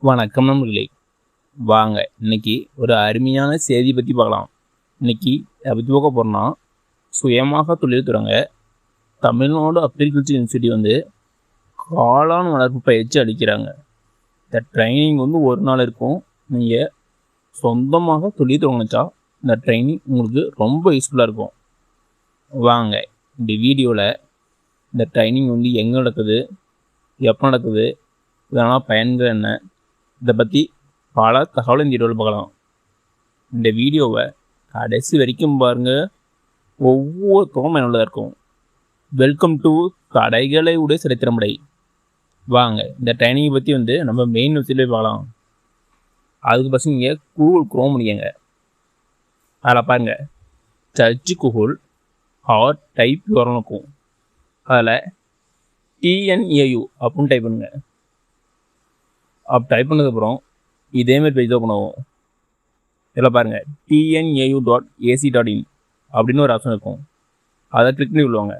வணக்கம் நண்பர்களே. வாங்க இன்னைக்கு ஒரு அருமையான செய்தி பற்றி பார்க்கலாம். இன்னைக்கு அதை பற்றி பார்க்க போகிறோம்னா, சுயமாக தொழில் தொடங்க தமிழ்நாடு அக்ரிகல்ச்சர் யூனிவர்சிட்டி காளான் வளர்ப்பு பயிற்சி அளிக்கிறாங்க. இந்த ட்ரைனிங் ஒரு நாள் இருக்கும். நீங்கள் சொந்தமாக தொழில் தொடங்கிச்சா இந்த ட்ரைனிங் உங்களுக்கு ரொம்ப யூஸ்ஃபுல்லாக இருக்கும். வாங்க இந்த வீடியோவில் இந்த ட்ரைனிங் எங்கே நடக்குது, எப்போ நடக்குது, இதனால் பயன்கள் என்ன, இதை பற்றி பல தகவல் இந்த வீடியோவில் பார்க்கலாம். இந்த வீடியோவை கடைசி வரைக்கும் பாருங்கள். ஒவ்வொருத்தரும் என்னோட இருக்கும். வெல்கம் டு கடைகளை உடைய சரித்திரமுறை. வாங்க இந்த ட்ரைனிங்கை பற்றி நம்ம மெயின் வெப்சைட்லேயே பார்க்கலாம். அதுக்கு ஃபஸ்ட் நீங்கள் கூகுள் குரோம் முடியுங்க. அதில் பாருங்கள், சர்ச் கூகுள் ஆர் டைப் வரணும் இருக்கும். அதில் TNAU அப்படின்னு டைப் பண்ணுங்க. அப்போ டைப் பண்ணதுக்கப்புறம் இதேமாரி பேஜ் ஓப்பன் ஆகும். இதில் பாருங்கள், TNAU.ac.in அப்படின்னு ஒரு ஆப்ஷன் இருக்கும். அதை கிளிக் பண்ணி விடுவாங்க.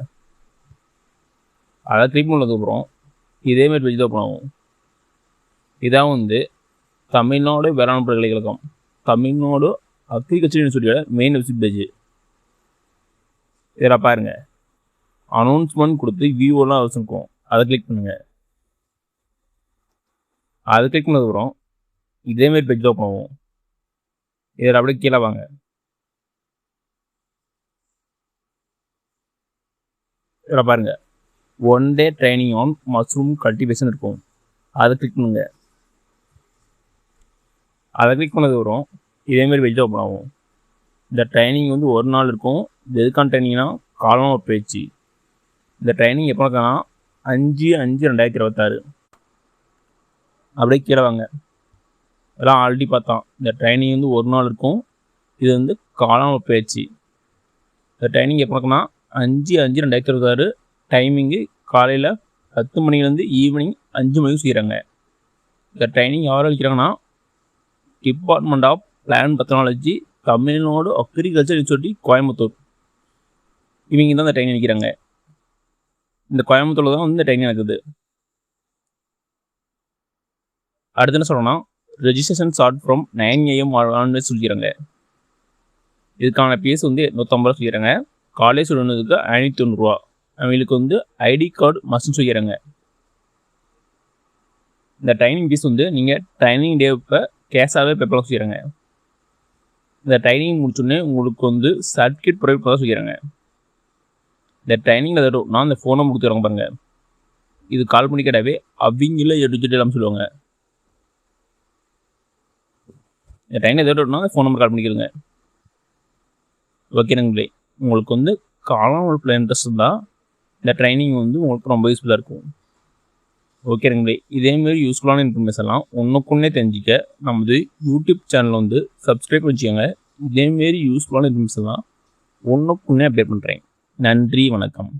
அதை கிளிக் பண்ணதுக்கப்புறம் இதேமாரி பேஜ் ஓப்பன் ஆகும். இதான் தமிழ்நாடு வேளாண் பல்கலைக்கழகம், தமிழ்நாடு அக்ரிகல்ச்சர் யூனிவர்சிட்டியோட மெயின் வெப்சைட் பேஜ். இதில் பாருங்கள், அனௌன்ஸ்மெண்ட் கொடுத்து வியூவெல்லாம் ஆப்ஷன் இருக்கும். அதை கிளிக் பண்ணுங்கள். அதை கிளிக் பண்ணதுக்கப்புறம் இதேமாரி பேஜ் ஓப்பன் ஆகும். இதில் அப்படியே கீழே வாங்க. இதில் பாருங்கள், 1 day training on mushroom cultivation இருக்கும். அதை கிளிக் பண்ணுங்க. அதை கிளிக் பண்ணதுக்கப்புறம் இதேமாரி பேஜ் ஓப்பன் ஆகும். இந்த ட்ரைனிங் ஒரு நாள் இருக்கும். இது எதுக்கான ட்ரைனிங்னா காளான் பயிற்சி. இந்த ட்ரைனிங் எப்போ நடக்குன்னா 5/5/2026. அப்படியே கீழே வாங்க. இதெல்லாம் ஆல்ரெடி பார்த்தோம். இந்த ட்ரைனிங் ஒரு நாள் இருக்கும். இது காளான் பயிற்சி. இந்த ட்ரைனிங் எப்போ நடக்குன்னா 5/5/2026. டைமிங்கு காலையில் 10 மணிலேருந்து ஈவினிங் 5 மணிக்கு செய்கிறாங்க. இந்த ட்ரைனிங் யார் அளிக்கிறாங்கன்னா, department of plant technology, Tamil Nadu agriculture university, Coimbatore. இவங்க தான் இந்த ட்ரைனிங் அளிக்கிறாங்க. இந்த கோயம்புத்தூரில் தான் இந்த ட்ரைனிங் நடக்குது. அடுத்து என்ன சொல்லணும்னா, registration start from 9 AM onwards சொல்லிக்கிறாங்க. இதுக்கான ஃபீஸ் 850 ரூபா சொல்லிக்கிறாங்க. காலேஜ் ஸ்டூடெண்ட்டுக்கு 590 ரூபா. அவங்களுக்கு ஐடி கார்டு மஸ்ட்னு சொல்லிக்கிறாங்க. இந்த ட்ரைனிங் ஃபீஸ் நீங்கள் ட்ரைனிங் டே இப்போ கேஷாகவே பேப்பராக சொல்லிக்கிறாங்க. இந்த ட்ரைனிங் முடிச்சோடனே உங்களுக்கு சர்டிஃபிகேட் ப்ரொவைட் பண்ண சொல்லிக்கிறாங்க. இந்த ட்ரைனிங்கில் நான் இந்த ஃபோன் நம்பர் கொடுத்துருவாங்க பாருங்கள். இது கால் பண்ணி கேட்டாவே அவங்கள எடுத்துட்டு சொல்லுவாங்க. இந்த ட்ரைனிங் எதாவது ஃபோன் நம்பர் கால் பண்ணிக்கிறங்க. ஓகே நண்பர்களே, உங்களுக்கு காளான் வளர்ப்பில் இன்ட்ரெஸ்ட் இருந்தால் இந்த ட்ரைனிங் உங்களுக்கு ரொம்ப யூஸ்ஃபுல்லாக இருக்கும். ஓகே நண்பர்களே, இதேமாரி யூஸ்ஃபுல்லான இன்ஃபர்மேஷன்லாம் ஒன்றுக்குன்னே தெரிஞ்சிக்க நமது யூடியூப் சேனல் சப்ஸ்கிரைப் பண்ணிக்கோங்க. இதேமாரி யூஸ்ஃபுல்லான இன்ஃபர்மேஷன்லாம் ஒன்றுக்குன்னே அப்டேட் பண்ணுறேன். நன்றி, வணக்கம்.